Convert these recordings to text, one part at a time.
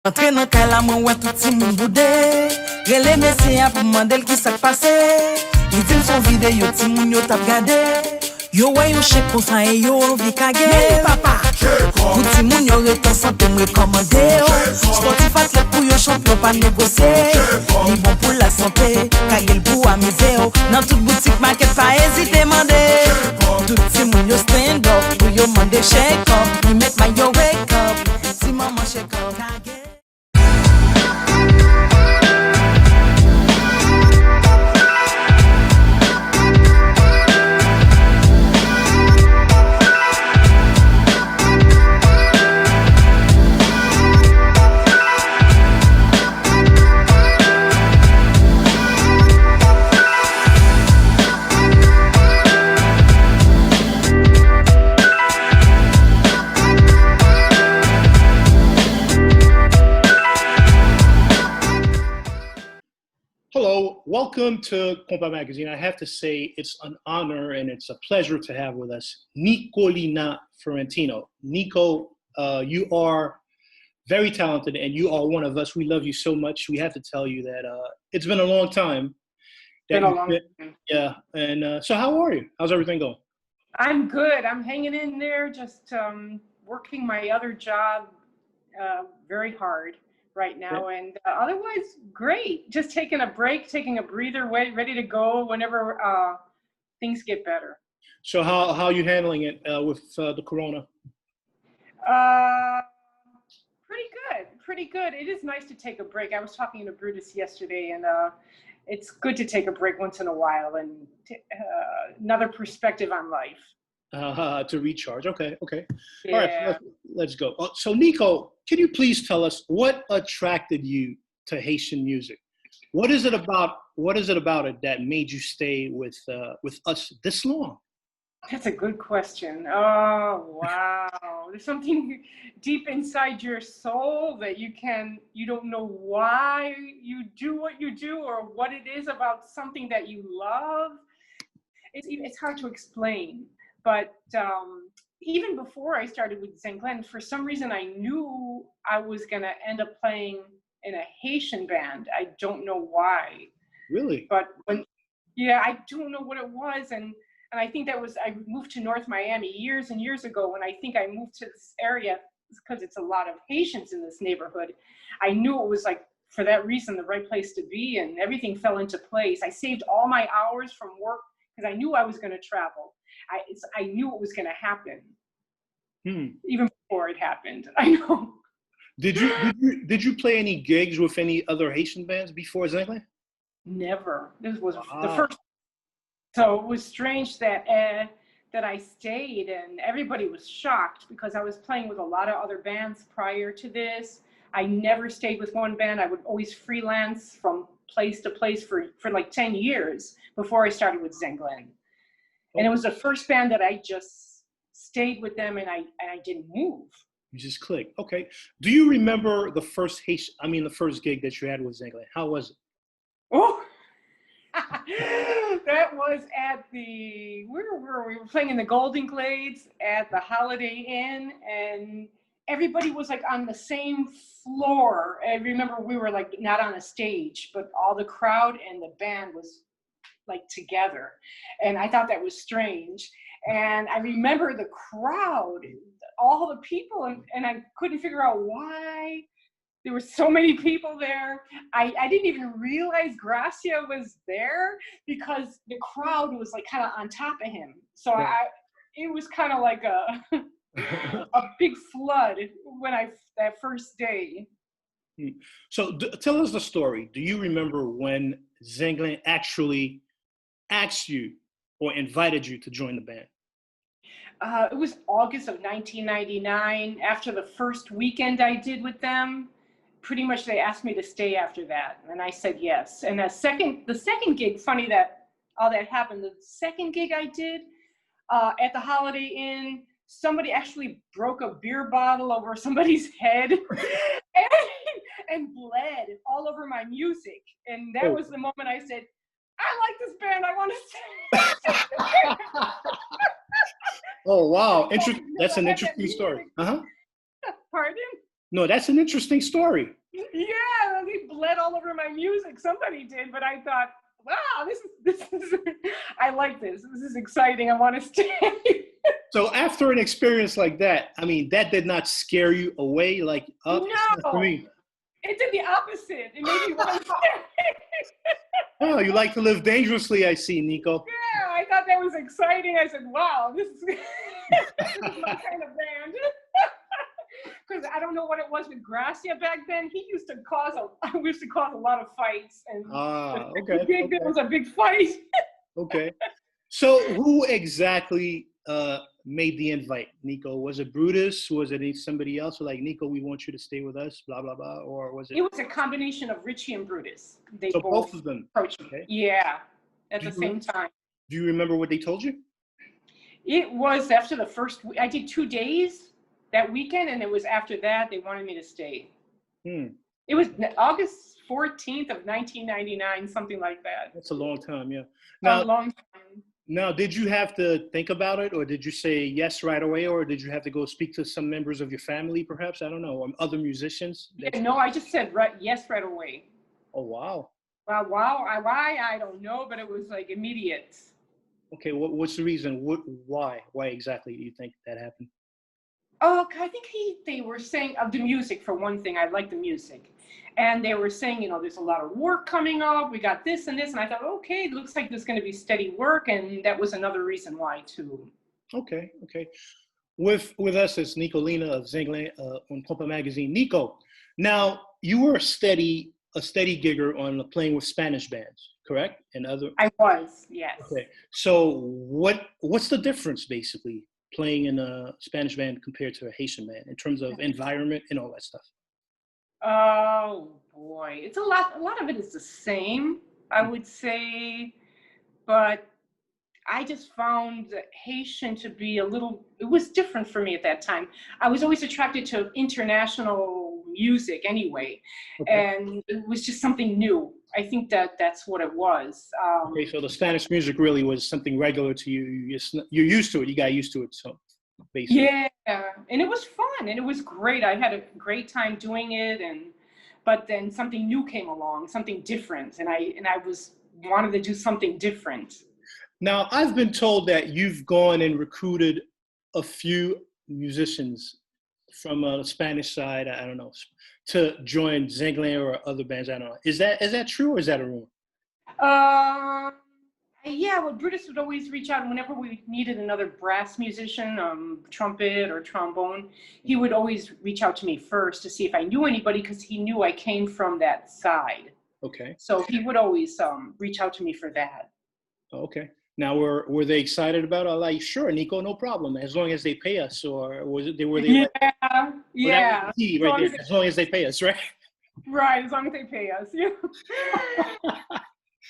Entre nan kay la mwen wè tout ti moun boudé. Rele mesye a pou mandel ki sak pase. Li film son vidéo ti moun yo tap gade. Yo wè yo chek pou san e yo envie kage. Mais papa, pou ti moun yo retan santé me rekomande. Sportif athlète pou yo champion pa négocier. Li bon pou la santé, kage l pou amise yo. Nan tout boutique market pa hésiter mande. Tout ti moun yo stand up, pou yo mande shake up. Li make my yo wake up, si maman shake up kage. Hello, welcome to Compa Magazine. I have to say it's an honor and it's a pleasure to have with us NICOLINA Fiorentino. Nico, you are very talented and you are one of us. We love you so much. We have to tell you that it's been a long time. Yeah, and so how are you? How's everything going? I'm good. I'm hanging in there, just working my other job very hard right now, and otherwise great. Just taking a break, taking a breather, ready to go whenever things get better. So how are you handling it with the corona? Pretty good. It is nice to take a break. I was talking to Brutus yesterday, and it's good to take a break once in a while and another perspective on life. To recharge. Okay. Yeah. All right, let's go. So Nico, can you please tell us what attracted you to Haitian music? What is it about it that made you stay with us this long? That's a good question. Oh, wow. There's something deep inside your soul that you don't know why you do what you do or what it is about something that you love. It's hard to explain. But even before I started with Zenglen, for some reason I knew I was going to end up playing in a Haitian band. I don't know why. Really? But I don't know what it was. And I think I moved to North Miami years and years ago. When I think I moved to this area, because it's a lot of Haitians in this neighborhood, I knew it was like, for that reason, the right place to be, and everything fell into place. I saved all my hours from work because I knew I was going to travel. I knew it was going to happen, even before it happened. I know. Did you play any gigs with any other Haitian bands before Zenglen? Never. This was the first. So it was strange that I stayed, and everybody was shocked because I was playing with a lot of other bands prior to this. I never stayed with one band. I would always freelance from place to place for like 10 years before I started with Zenglen. And it was the first band that I just stayed with them, and I didn't move. You just clicked. Okay. Do you remember the first gig that you had with Zenglen? How was it? Oh, that was at where were we? We were playing in the Golden Glades at the Holiday Inn, and everybody was like on the same floor. I remember we were like not on a stage, but all the crowd and the band was like together, and I thought that was strange. And I remember the crowd, all the people, and I couldn't figure out why there were so many people there. I didn't even realize Gracia was there because the crowd was like kind of on top of him. So it was kind of like a big flood that first day. So tell us the story. Do you remember when Zenglen actually asked you or invited you to join the band? It was August of 1999. After the first weekend I did with them, pretty much they asked me to stay after that, and I said yes. And the second gig, funny that all that happened, the second gig I did at the Holiday Inn, somebody actually broke a beer bottle over somebody's head and bled all over my music. And that was the moment I said, I like this band, I want to stay. Oh, wow. That's an interesting story. Uh-huh. Pardon? No, that's an interesting story. Yeah, they bled all over my music. Somebody did, but I thought, wow, this is I like this. This is exciting. I want to stay. So after an experience like that, I mean, that did not scare you away? Like, oh, it's not for No, me. it did the opposite. It made me want to stay. Oh, you like to live dangerously, I see, Nico. Yeah, I thought that was exciting. I said, wow, this is, this is my kind of band. Because I don't know what it was with Gracia back then. He used to cause a lot of fights. And Okay. There was a big fight. Okay. So who exactly made the invite, Nico? Was it Brutus? Was it somebody else? Like, Nico, we want you to stay with us, blah, blah, blah. Or was it? It was a combination of Richie and Brutus. They So both of them. approached me. Okay. Yeah, at the same time. Do you remember what they told you? It was after the first, I did 2 days that weekend, and it was after that they wanted me to stay. It was August 14th of 1999, something like that. That's a long time, yeah. A long time. Now, did you have to think about it, or did you say yes right away, or did you have to go speak to some members of your family, perhaps? I don't know, or other musicians? Yeah, no, I just said yes right away. Oh, wow. Well, why? I don't know, but it was like immediate. Okay, what's the reason? Why? Why exactly do you think that happened? Oh, I think they were saying of the music, for one thing. I like the music. And they were saying, there's a lot of work coming up. We got this and this. And I thought, okay, it looks like there's going to be steady work. And that was another reason why, too. Okay. With us is NICOLINA ZENGLEN on Compa Magazine. Nico, now you were a steady gigger on playing with Spanish bands, correct? And other. I was, yes. Okay. So what's the difference, basically, playing in a Spanish band compared to a Haitian band in terms of environment and all that stuff? Oh boy, it's a lot of it is the same, I would say, but I just found Haitian to be it was different for me at that time. I was always attracted to international music anyway, and it was just something new. I think that's what it was. Okay, so the Spanish music really was something regular to you. You're used to it. You got used to it, so basically. Yeah, and it was fun, and it was great. I had a great time doing it, but then something new came along, something different, and I wanted to do something different. Now, I've been told that you've gone and recruited a few musicians from the Spanish side, I don't know, to join Zenglen or other bands, I don't know. Is that true, or is that a rumor? Yeah, well, Brutus would always reach out whenever we needed another brass musician, trumpet or trombone. He would always reach out to me first to see if I knew anybody, because he knew I came from that side. Okay. So he would always reach out to me for that. Okay. Now, were they excited about it? Like, sure, Nico, no problem, as long as they pay us, or were they? Yeah. As long as they pay us, right? Right, as long as they pay us. Yeah.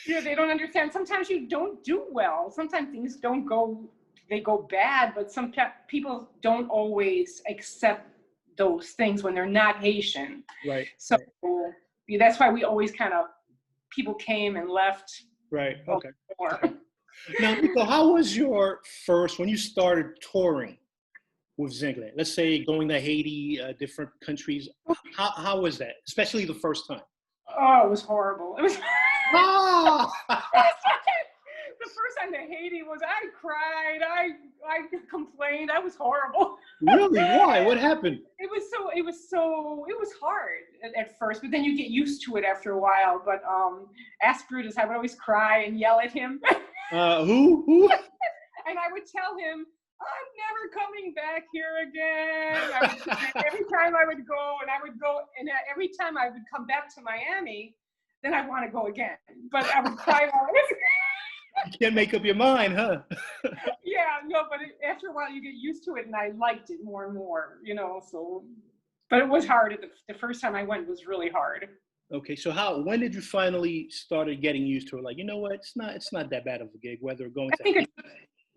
Yeah, they don't understand. Sometimes you don't do well. Sometimes things they go bad, but some people don't always accept those things when they're not Haitian. Right. So that's why we always people came and left. Right, okay. Now, Nico, how was your when you started touring with Zenglen? Let's say going to Haiti, different countries. How was that, especially the first time? Oh, it was horrible. It was. Ah! The first time to Haiti I cried. I complained. That was horrible. Really? Why? What happened? It was hard at first, but then you get used to it after a while. But ask Brutus, I would always cry and yell at him. Who? And I would tell him, I'm never coming back here again. Every time I would go, and every time I would come back to Miami, then I want to go again. But I would cry always. You can't make up your mind, huh? Yeah, no, but after a while you get used to it, and I liked it more and more, so. But it was hard. The first time I went was really hard. Okay, so when did you finally started getting used to it? Like, you know what, it's not that bad of a gig, whether going to. I think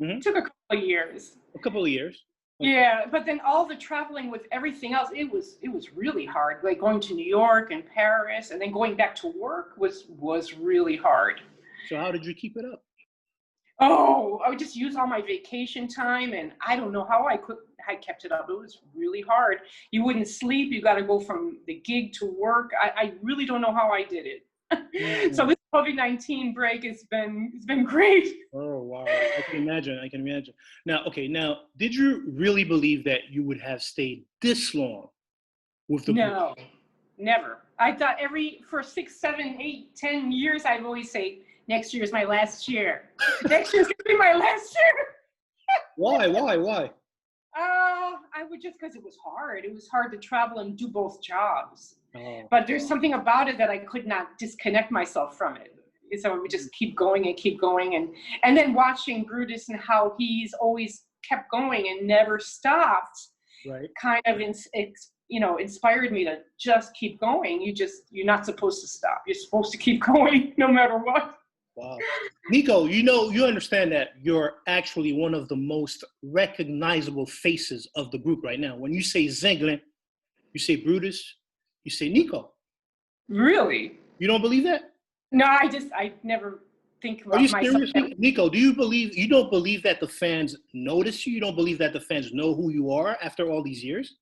it took a couple of years. A couple of years. Okay. Yeah, but then all the traveling with everything else, it was really hard. Like going to New York and Paris, and then going back to work was really hard. So how did you keep it up? Oh, I would just use all my vacation time, and I don't know I kept it up. It was really hard. You wouldn't sleep. You got to go from the gig to work. I really don't know how I did it. So this COVID-19 break it's been great. Oh wow, I can imagine. I can imagine. Now, okay, now, did you really believe that you would have stayed this long with the group? No, never. I thought for 6, 7, 8, 10 years, I'd always say, next year is my last year. Next year's gonna be my last year. Why? I would just because it was hard. It was hard to travel and do both jobs. Oh. But there's something about it that I could not disconnect myself from it. So I would just keep going and keep going. And then watching Brutus and how he's always kept going and never stopped, Right. kind of inspired me to just keep going. You're not supposed to stop. You're supposed to keep going no matter what. Wow. Nico, you understand that you're actually one of the most recognizable faces of the group right now. When you say Zenglen, you say Brutus, you say Nico. Really? You don't believe that? No, I never think about Are you myself. seriously? Nico, you don't believe that the fans notice you? You don't believe that the fans know who you are after all these years?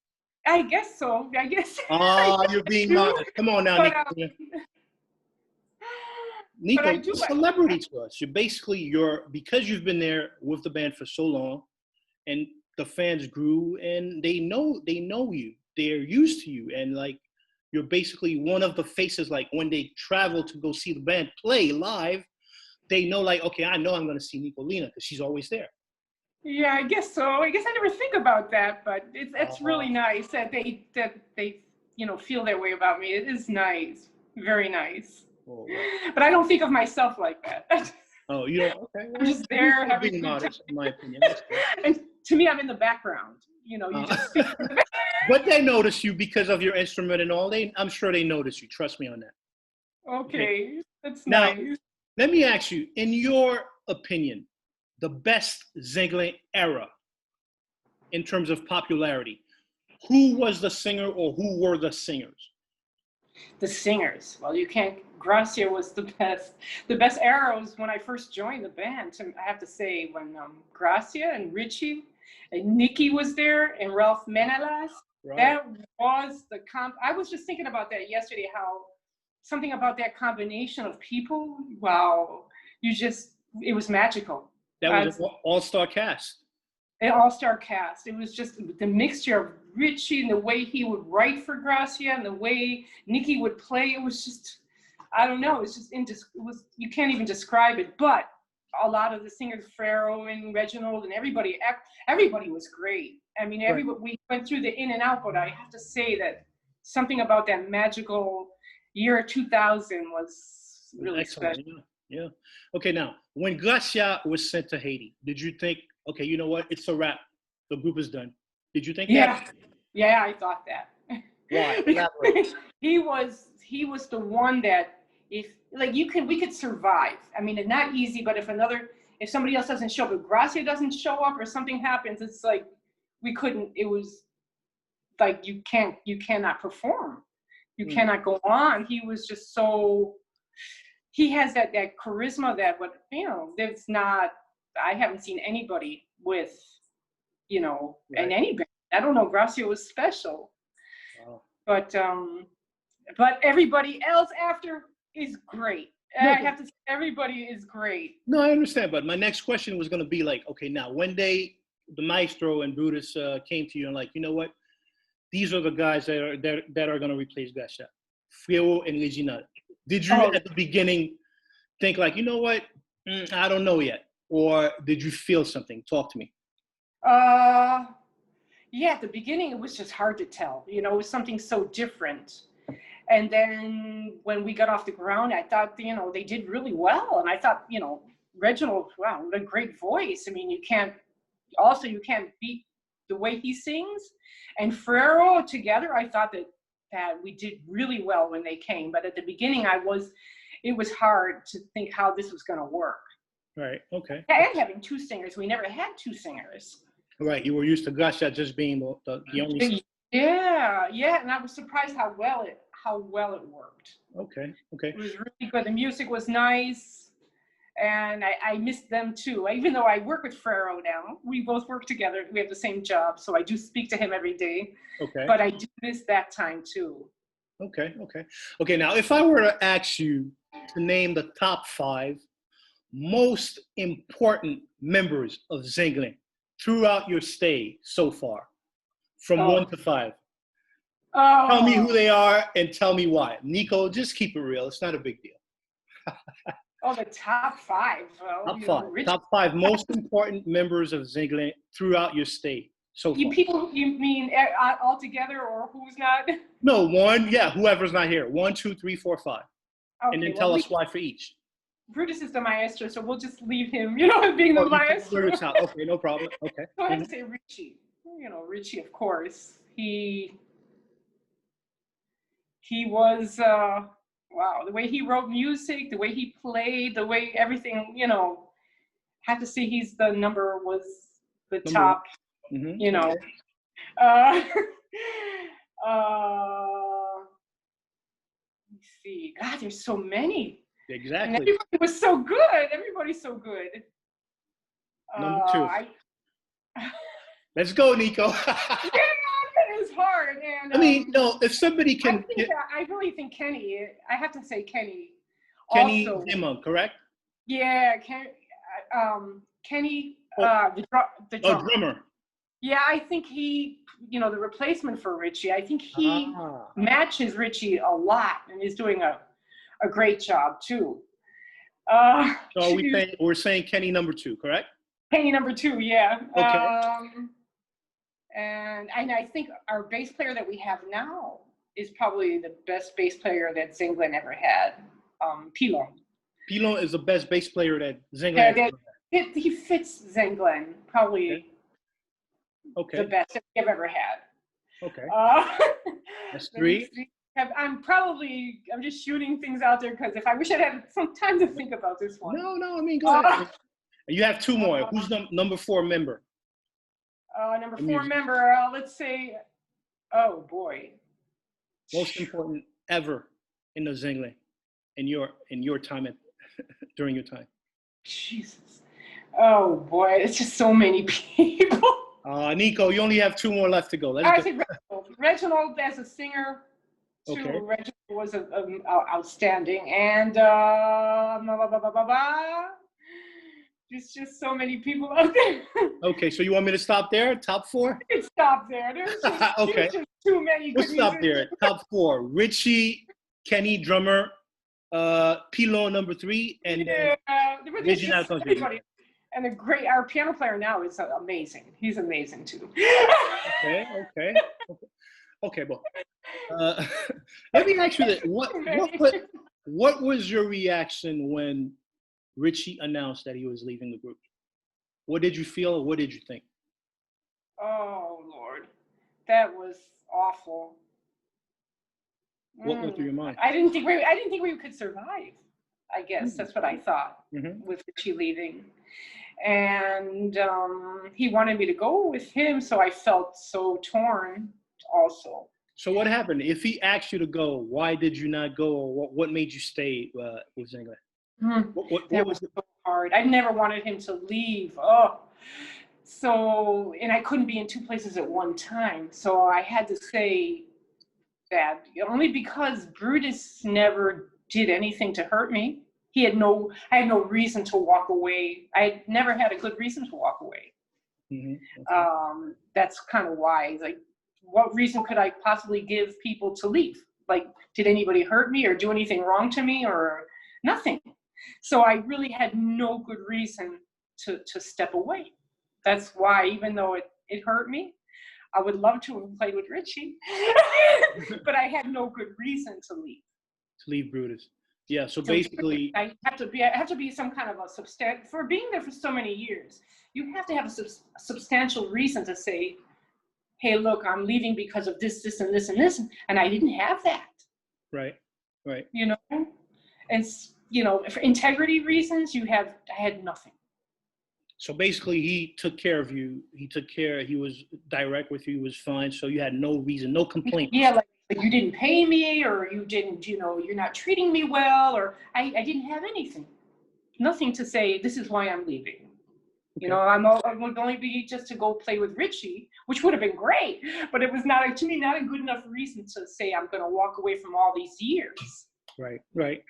I guess so. I guess. Oh, you're being modest. Come on now, But, Nico. Nico, do you're a celebrity to us. Because you've been there with the band for so long, and the fans grew, and they know you. They're used to you, and like you're basically one of the faces. Like when they travel to go see the band play live, they know like, okay, I know I'm going to see NICOLINA because she's always there. Yeah, I guess so. I guess I never think about that, but it's really nice that they feel that way about me. It is nice, very nice. Oh, wow. But I don't think of myself like that. Oh, you don't? Okay. I'm just there having being a good modest, in my opinion. And to me, I'm in the background. You just sit in the back. But they notice you because of your instrument and all. I'm sure they notice you. Trust me on that. Okay, that's Now, nice. let me ask you, in your opinion, the best Zenglen era in terms of popularity, who was the singer or who were the singers? The singers. Well, you can't. Gracia was the best. The best era was when I first joined the band. I have to say, when Gracia and Richie and Nikki was there and Ralph Menelas. Right. That was the I was just thinking about that yesterday. How something about that combination of people. Wow, it was magical. That was an all-star cast. An all-star cast. It was just the mixture of Richie and the way he would write for Gracia and the way Nikki would play. It was just, I don't know. It's just you can't even describe it. But a lot of the singers, Frero and Reginald and everybody was great. I mean, we went through the in and out. But I have to say that something about that magical year 2000 was really special. Yeah. Okay, now, when Gracia was sent to Haiti, did you think, okay, you know what? It's a wrap. The group is done. Did you think that? Yeah, I thought that. Why? Elaborate. He was the one that we could survive. I mean, it's not easy, but if somebody else doesn't show up, if Gracia doesn't show up or something happens, it's like it was like you cannot perform. You cannot go on. He was just he has that charisma there's not, I haven't seen anybody with, in any band. I don't know, Gracia was special. Wow. But everybody else after is great. I have to say, everybody is great. No, I understand, but my next question was going to be like, okay, now when the maestro and Brutus came to you and like, you know what, these are the guys that are going to replace Gracia, Frero and Reginald. Did you at the beginning think like, you know what, I don't know yet, or did you feel something? Talk to me. Yeah, at the beginning, it was just hard to tell. It was something so different. And then when we got off the ground, I thought, they did really well. And I thought, Reginald, wow, what a great voice. I mean, you can't beat the way he sings. And Frero together, I thought that we did really well when they came. But at the beginning, it was hard to think how this was going to work. Right, okay. And having two singers, we never had two singers. Right, you were used to Gracia just being the only singer. Yeah, and I was surprised how well it worked. Okay. It was really good. The music was nice. And I miss them too. Even though I work with Frero now, we both work together. We have the same job, so I do speak to him every day. Okay. But I do miss that time too. Okay. Okay. Now, if I were to ask you to name the top 5 most important members of Zenglen throughout your stay so far, from 1 to 5. Tell me who they are and tell me why. Nico, just keep it real. It's not a big deal. The top 5. Well, top 5 most important members of Zenglen throughout your stay so far. You mean all together, or who's not? No, 1. Yeah, whoever's not here. 1, 2, 3, 4, 5. Okay, and then tell us why for each. Brutus is the maestro, so we'll just leave him, being the maestro. Okay, no problem. Okay. So I have to say Richie. Richie, of course. He was, wow, the way he wrote music, the way he played, the way everything, have to say he's the top, Mm-hmm. Let's see. God, there's so many. Exactly. And everybody was so good. Everybody's so good. Number 2. Let's go, Nico. Yeah, it is hard. And I mean, no, if somebody can. I really think Kenny. I have to say Kenny. Kenny also. Zimmer, correct? Yeah, Kenny. The drummer. Yeah, I think he, the replacement for Richie. I think he matches Richie a lot and is doing a great job too. So we're saying Kenny number 2, correct? Kenny number 2, yeah. Okay. And I think our bass player that we have now is probably the best bass player that Zenglen ever had, Pilon. Pilon is the best bass player that Zenglen ever had. He fits Zenglen, probably the best that we've ever had. Okay. That's 3. I'm just shooting things out there because I wish I'd had some time to think about this one. No, I mean, go ahead. You have 2 more. Who's number 4 member? Number 4 member, let's say, oh boy. Most important ever in the Zenglen in your time during your time. Jesus. Oh boy, it's just so many people. Nico, you only have 2 more left to go. I think Reginald as a singer. Okay. Reginald was outstanding, and there's just so many people out there. Okay, so you want me to stop there? Top 4? You can stop there. There's just too many. We'll stop there. Top 4: Richie, Kenny, drummer, Pilon number 3, and then Reginald Cange. And our piano player now is amazing. He's amazing too. Okay, well, let me ask you this: what was your reaction when Richie announced that he was leaving the group? What did you feel, or what did you think? Oh Lord, that was awful. What went through your mind? I didn't think we could survive. I guess that's what I thought with Richie leaving. And he wanted me to go with him, so I felt so torn also. So what happened? If he asked you to go, why did you not go, or what made you stay with Zenglen? That was so hard. I never wanted him to leave. Oh, so, and I couldn't be in 2 places at one time, so I had to say that only because Brutus never did anything to hurt me. I had no reason to walk away. I never had a good reason to walk away. Okay. That's kind of why. Like, what reason could I possibly give people to leave? Like, did anybody hurt me or do anything wrong to me or nothing? So I really had no good reason to step away. That's why, even though it hurt me, I would love to have played with Richie, but I had no good reason to leave. To leave Brutus. Yeah, so basically, I have to be some kind of a for being there for so many years. You have to have a substantial reason to say, "Hey, look, I'm leaving because of this, this, and this, and this," and I didn't have that. Right. And for integrity reasons, I had nothing. So basically, he took care of you. He was direct with you. He was fine. So you had no reason, no complaint. Yeah, like you didn't pay me, or you didn't, you're not treating me well, or I didn't have anything. nothing to say, this is why I'm leaving. Okay. You know, I would only be just to go play with Richie, which would have been great, but it was not, to me, not a good enough reason to say I'm going to walk away from all these years. Right.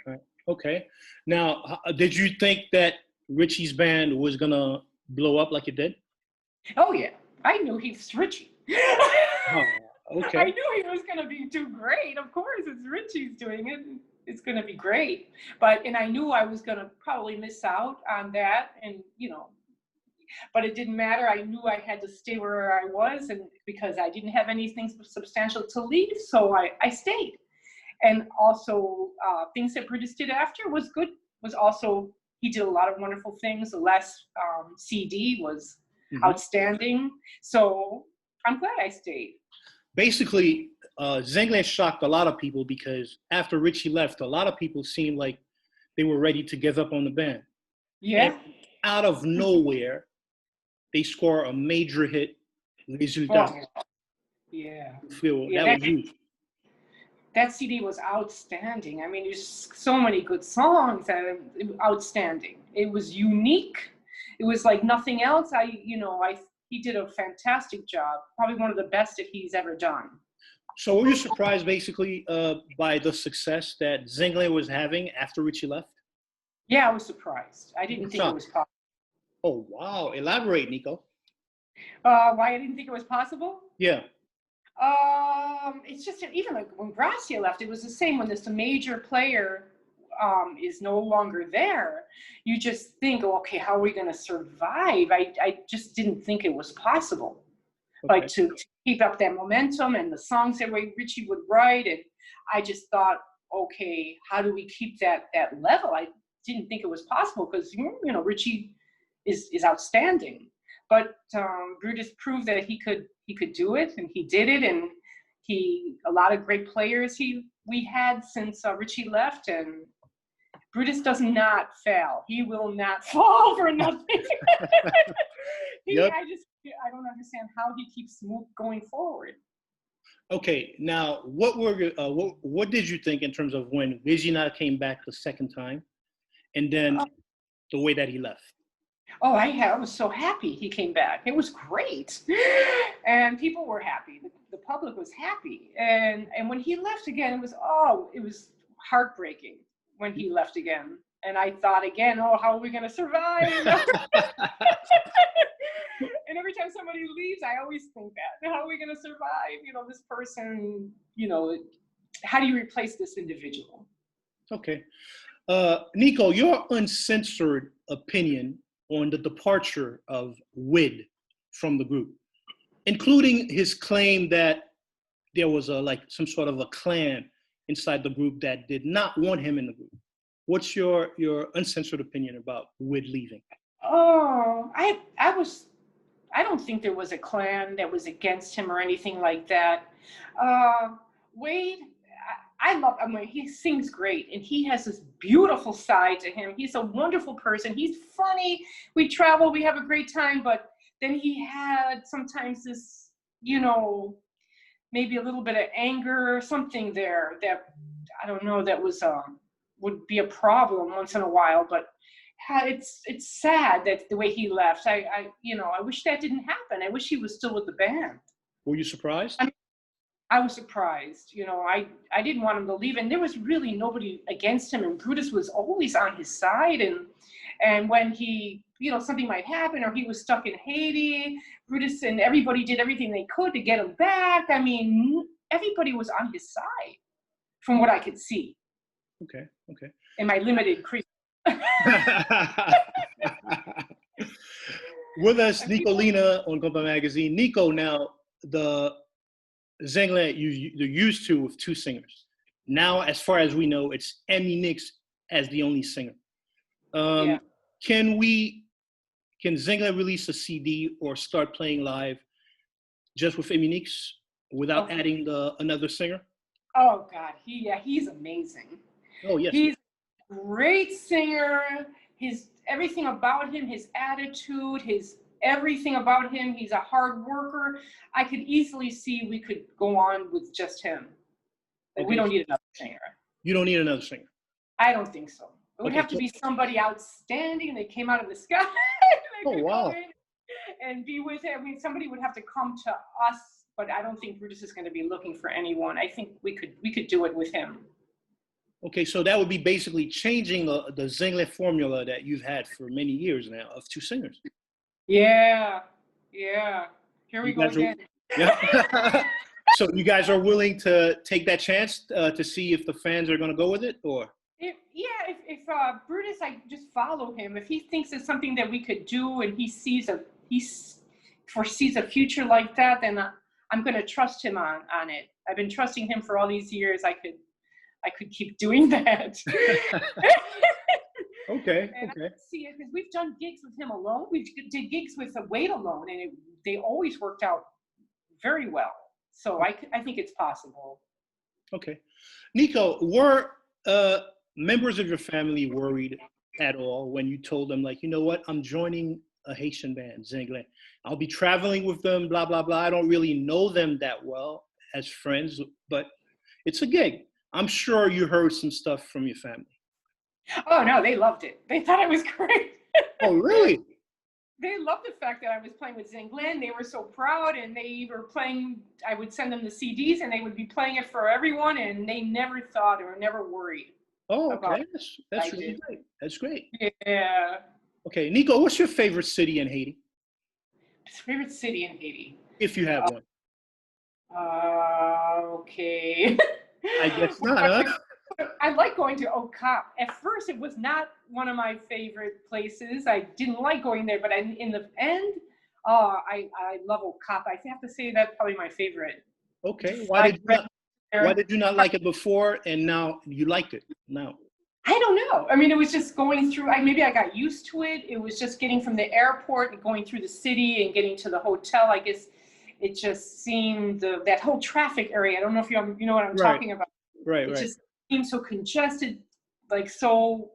Okay. Now, did you think that Richie's band was going to blow up like it did? Oh, yeah. I knew he's Richie. Oh, okay. I knew he was going to be too great. Of course, it's Richie's doing it. It's going to be great. And I knew I was going to probably miss out on that. And, you know, but it didn't matter. I knew I had to stay where I was, and because I didn't have anything substantial to leave, so I stayed. And also, things that Brutus did after was good. Was also, he did a lot of wonderful things. The last CD was outstanding. So I'm glad I stayed. Basically, Zenglen shocked a lot of people because after Richie left, a lot of people seemed like they were ready to give up on the band. Yeah. And out of nowhere, they score a major hit, Résultat. Oh, yeah. That was huge. That CD was outstanding. I mean, there's so many good songs that outstanding. It was unique. It was like nothing else. He did a fantastic job. Probably one of the best that he's ever done. So were you surprised basically by the success that Zenglen was having after Richie left? Yeah, I was surprised. I didn't think it was possible. Oh, wow. Elaborate, Nico. Why I didn't think it was possible? Yeah. It's just even like when Gracia left, it was the same. When this major player is no longer there, you just think, oh, okay, how are we going to survive? I just didn't think it was possible. Okay. Like to keep up that momentum and the songs that Richie would write. And I just thought, okay, how do we keep that level? I didn't think it was possible because, you know, Richie is outstanding. But Brutus proved that he could do it, and he did it. And a lot of great players we had since Richie left, and Brutus does not fail. He will not fall for nothing. Yep. I don't understand how he keeps going forward. Okay, now what did you think in terms of when Reginald came back the second time, and then the way that he left? Oh, I was so happy he came back. It was great. And people were happy. The public was happy. And when he left again, it was heartbreaking when he left again. And I thought again, oh, how are we going to survive? And every time somebody leaves, I always think that. How are we going to survive? You know, this person, you know, how do you replace this individual? Okay. Nico, your uncensored opinion on the departure of Wid from the group, including his claim that there was some sort of a clan inside the group that did not want him in the group. What's your uncensored opinion about Wid leaving? Oh, I don't think there was a clan that was against him or anything like that. Wade, I mean, he sings great, and he has this beautiful side to him. He's a wonderful person. He's funny. We travel, we have a great time, but then he had sometimes this, you know, maybe a little bit of anger or something there that, I don't know, that was, would be a problem once in a while, but it's sad that the way he left. I wish that didn't happen. I wish he was still with the band. Were you surprised? I was surprised. You know, I didn't want him to leave, and there was really nobody against him, and Brutus was always on his side. And when he, you know, something might happen, or he was stuck in Haiti, Brutus and everybody did everything they could to get him back. I mean, everybody was on his side, from what I could see. Okay. In my limited creep. With us, Nicolina on Compa Magazine. Nico, now the Zenglen you're used to with two singers. Now, as far as we know, it's Nix as the only singer. Can Zenglen release a CD or start playing live just with Nix without adding another singer? Oh God, he's amazing. Oh yes, he's a great singer. Everything about him, his attitude, everything about him. He's a hard worker. I could easily see we could go on with just him. Like, we don't need another singer. You don't need another singer? I don't think so. It would Okay, have to be somebody outstanding. They came out of the sky. They Oh, could wow. go in and be with it. I mean, somebody would have to come to us, but I don't think Brutus is going to be looking for anyone. I think we could do it with him. Okay, so that would be basically changing the Zenglen formula that you've had for many years now of two singers. Yeah, yeah. Here we You go guys are- again. Yeah. So you guys are willing to take that chance to see if the fans are going to go with it, or? If Brutus, I just follow him. If he thinks it's something that we could do, and he foresees a future like that, then I'm going to trust him on it. I've been trusting him for all these years. I could keep doing that. Okay. And Okay. I see it because we've done gigs with him alone. We did gigs with Wade alone, and they always worked out very well. So I think it's possible. Okay. Nico, were members of your family worried at all when you told them, like, you know what, I'm joining a Haitian band, Zenglen. I'll be traveling with them, blah, blah, blah. I don't really know them that well as friends, but it's a gig. I'm sure you heard some stuff from your family. Oh, no, they loved it. They thought it was great. Oh, really? They loved the fact that I was playing with Zenglen. They were so proud, and they were playing. I would send them the CDs, and they would be playing it for everyone, and they never thought or never worried. Oh, about okay. That's really did. great. That's great. Yeah. Okay, Nico, what's your favorite city in Haiti, Favorite city in Haiti? if you have one? Okay. I guess not, huh? I like going to Okap. At first, it was not one of my favorite places. I didn't like going there, but in the end, I love Okap. I have to say that's probably my favorite. Okay. Why did you not like it before, and now you liked it now? I don't know. I mean, it was just going through, maybe I got used to it. It was just getting from the airport and going through the city and getting to the hotel. I guess it just seemed, that whole traffic area, I don't know if you know what I'm talking about. Right. It just seemed so congested, like so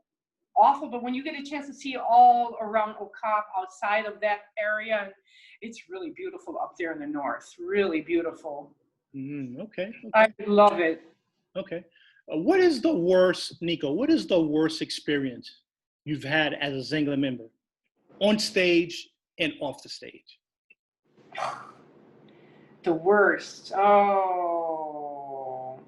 awful. But when you get a chance to see all around Okap, outside of that area, it's really beautiful up there in the north. Really beautiful. Okay. I love it. Okay. What is the worst, Nico, what is the worst experience you've had as a Zenglen member on stage and off the stage? The worst. Oh.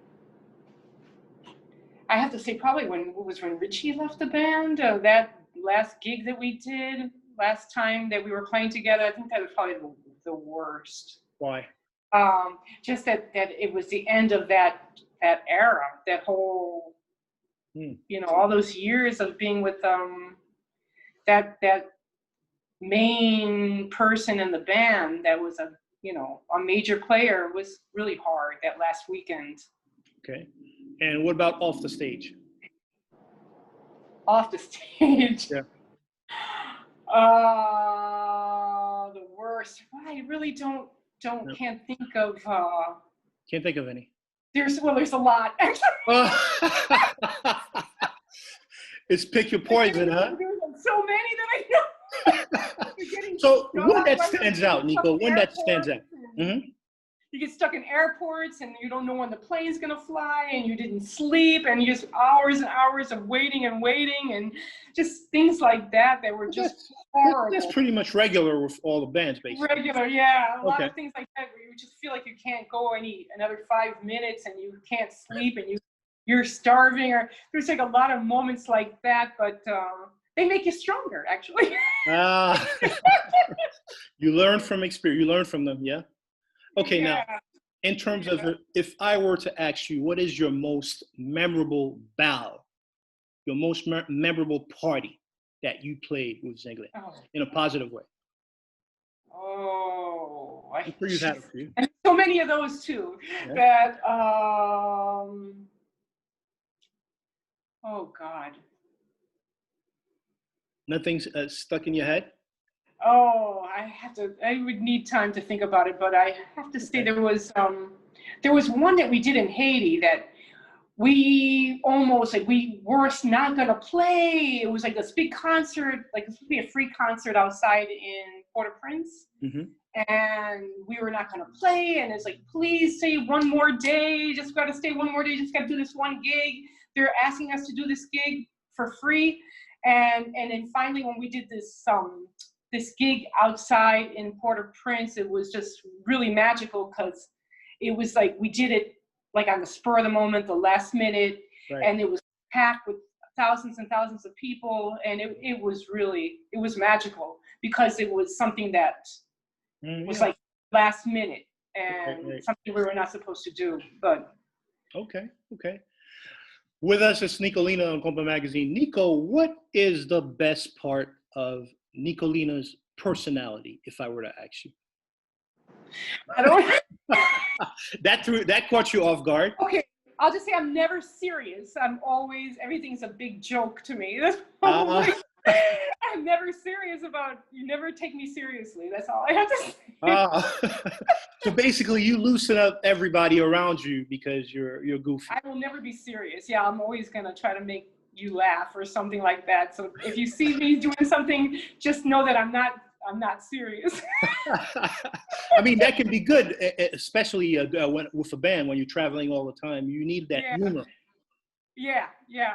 I have to say probably when Richie left the band, that last gig that we did, last time that we were playing together, I think that was probably the worst. Why? Just that it was the end of that era, that whole, all those years of being with that main person in the band that was a major player was really hard that last weekend. Okay. And what about off the stage? Off the stage. Yeah. The worst. I really can't think of. Can't think of any. There's a lot actually. It's pick your poison, huh? There's so many that I know. So one that stands out, Nico. One that stands out. You get stuck in airports and you don't know when the plane's gonna fly, and you didn't sleep, and you just hours and hours of waiting and just things like that were just horrible. That's pretty much regular with all the bands, basically. Regular, yeah. A lot of things like that where you just feel like you can't go another 5 minutes, and you can't sleep, and you're starving, or there's like a lot of moments like that, but they make you stronger, actually. You learn from experience. You learn from them, yeah? Okay, yeah. Now, in terms of, if I were to ask you, what is your most memorable bow, your most memorable party that you played with Zenglen in a positive way? Oh, I'm sure you've had a few. And so many of those too. Yeah. That oh God. Nothing's stuck in your head? Oh, I would need time to think about it, but I have to say there was one that we did in Haiti that we almost, we were not gonna play. It was like this big concert, it was supposed to be a free concert outside in Port-au-Prince. And we were not gonna play, and it's like, please stay one more day, just gotta stay one more day, just gotta do this one gig. They're asking us to do this gig for free. And then finally, when we did this gig outside in Port-au-Prince, it was just really magical because it was like we did it like on the spur of the moment, the last minute, Right. and it was packed with thousands and thousands of people, and it was magical because it was something that was like last minute and something we were not supposed to do. But okay. With us is Nicolina on Compa Magazine. Nico, what is the best part of Nicolina's personality, if I were to ask you? I don't. That caught you off guard. Okay, I'll just say I'm never serious. Everything's a big joke to me. That's probably, I'm never serious about, you never take me seriously. That's all I have to say. So basically you loosen up everybody around you because you're goofy. I will never be serious. Yeah, I'm always going to try to make you laugh or something like that. So if you see me doing something, just know that I'm not serious. I mean, that can be good, especially with a band, when you're traveling all the time. You need that humor. Yeah,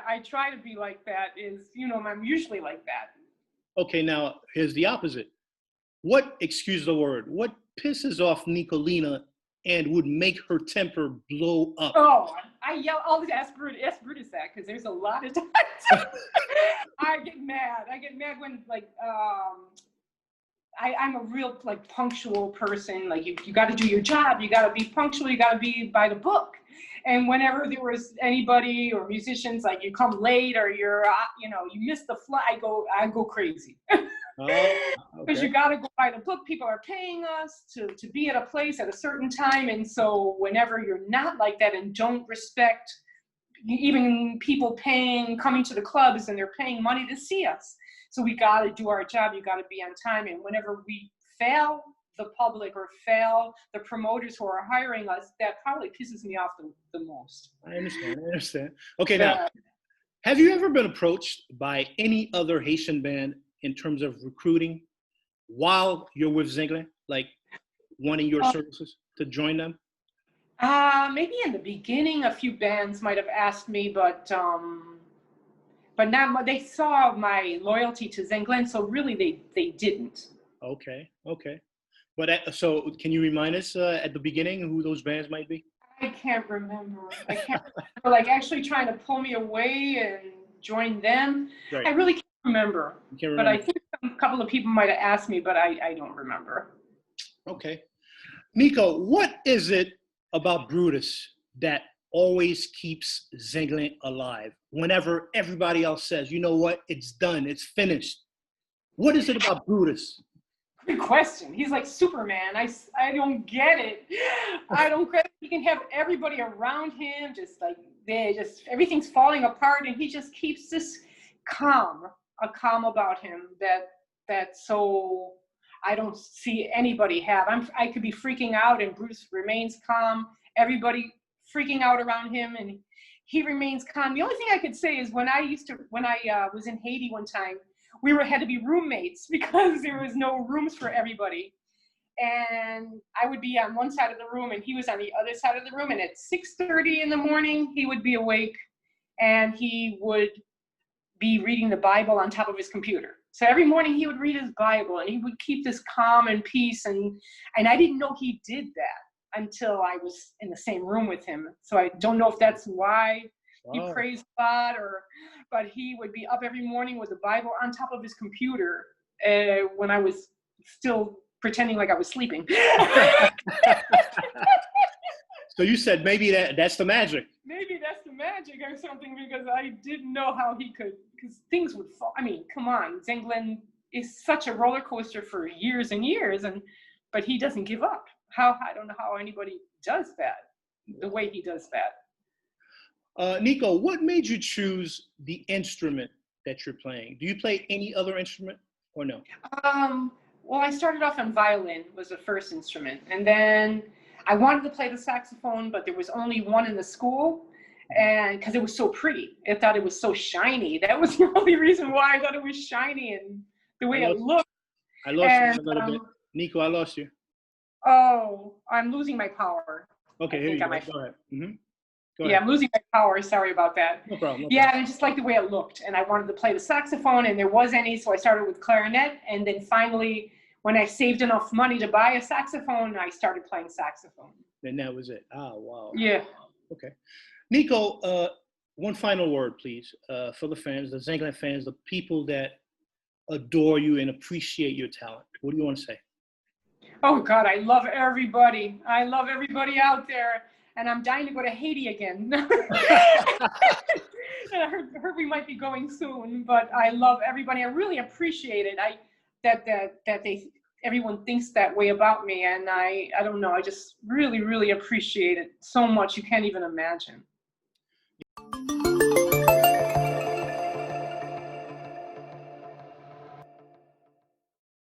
I try to be like that. I'm usually like that. Okay, now here's the opposite. What, excuse the word, what pisses off Nicolina and would make her temper blow up? Oh, I yell, always ask Brutus that, because there's a lot of times I get mad. When, like, I'm a real, like, punctual person. Like, you got to do your job. You got to be punctual. You got to be by the book. And whenever there was anybody or musicians, like, you come late or you miss the flight, I go crazy. Because you got to go by the book. People are paying us to be at a place at a certain time. And so whenever you're not like that and don't respect even people coming to the clubs, and they're paying money to see us. So we got to do our job. You got to be on time. And whenever we fail the public or fail the promoters who are hiring us, that probably pisses me off the most. I understand. Okay, now, have you ever been approached by any other Haitian band in terms of recruiting while you're with Zenglen, like wanting your services to join them? Maybe in the beginning, a few bands might have asked me, but not. They saw my loyalty to Zenglen, so really they didn't. Okay. But so can you remind us at the beginning who those bands might be? I can't remember. Like actually trying to pull me away and join them. Right. I really can't remember. But I think a couple of people might have asked me, but I don't remember. Okay. Nico, what is it about Brutus that always keeps Zenglen alive whenever everybody else says, you know what, it's done, it's finished? What is it about Brutus? Good question. He's like Superman. I don't get it. I don't get it. He can have everybody around him everything's falling apart, and he just keeps this calm about him that so I don't see anybody have. I could be freaking out and Bruce remains calm. Everybody freaking out around him and he remains calm. The only thing I could say is when I was in Haiti one time, we had to be roommates because there was no rooms for everybody. And I would be on one side of the room and he was on the other side of the room. And at 6:30 in the morning, he would be awake and he would be reading the Bible on top of his computer. So every morning he would read his Bible and he would keep this calm and peace. And I didn't know he did that until I was in the same room with him. So I don't know if that's why he praised God but he would be up every morning with the Bible on top of his computer when I was still pretending like I was sleeping. So you said maybe that's the magic. Maybe that's the magic or something, because I didn't know how he could, because things would fall. I mean, come on, Zenglen is such a roller coaster for years and years, but he doesn't give up. I don't know how anybody does that, the way he does that. Nico, what made you choose the instrument that you're playing? Do you play any other instrument or no? Well, I started off on violin, was the first instrument. And then I wanted to play the saxophone, but there was only one in the school. And because it was so pretty, I thought it was so shiny. That was the only reason why I thought it was shiny and the way it looked. I lost you a little bit. Nico, I lost you. Oh, I'm losing my power. Okay, here you go. Go ahead. Mm-hmm. Go Yeah, ahead. I'm losing my power. Sorry about that. No problem. No Yeah, problem. and I just liked the way it looked. And I wanted to play the saxophone, and there was any, so I started with clarinet. And then finally, when I saved enough money to buy a saxophone, I started playing saxophone. And that was it. Ah, wow. Yeah. Okay. Nico, one final word, please, for the fans, the Zenglen fans, the people that adore you and appreciate your talent. What do you want to say? Oh, God, I love everybody. I love everybody out there. And I'm dying to go to Haiti again. I heard we might be going soon, but I love everybody. I really appreciate it. Everyone thinks that way about me, and I don't know. I just really, really appreciate it so much. You can't even imagine.